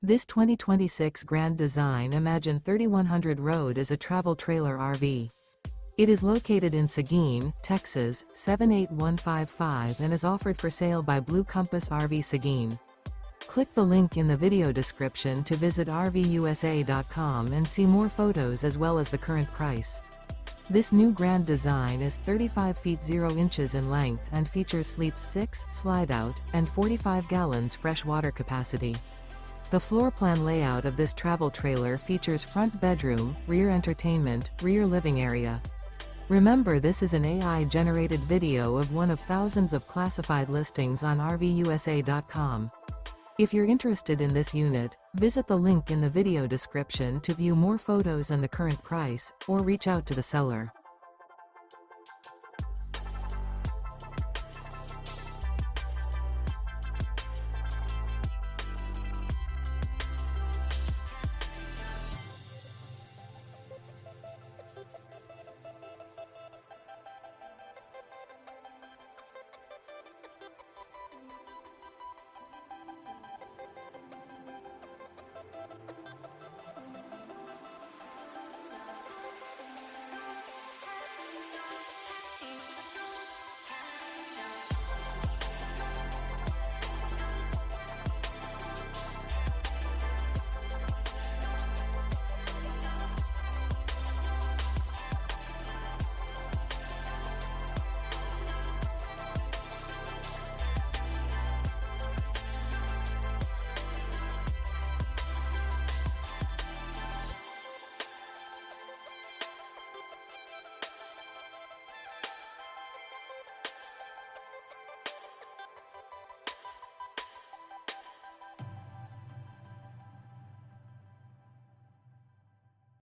This 2026 Grand Design Imagine 3100 Road is a travel trailer RV. It is located in Seguin, Texas, 78155 and is offered for sale by Blue Compass RV Seguin. Click the link in the video description to visit RVUSA.com and see more photos as well as the current price. This new Grand Design is 35 feet 0 inches in length and features sleeps 6, Slideout, and 45 gallons fresh water capacity. The floor plan layout of this travel trailer features front bedroom, rear entertainment, rear living area. Remember, this is an AI-generated video of one of thousands of classified listings on RVUSA.com. If you're interested in this unit, visit the link in the video description to view more photos and the current price, or reach out to the seller.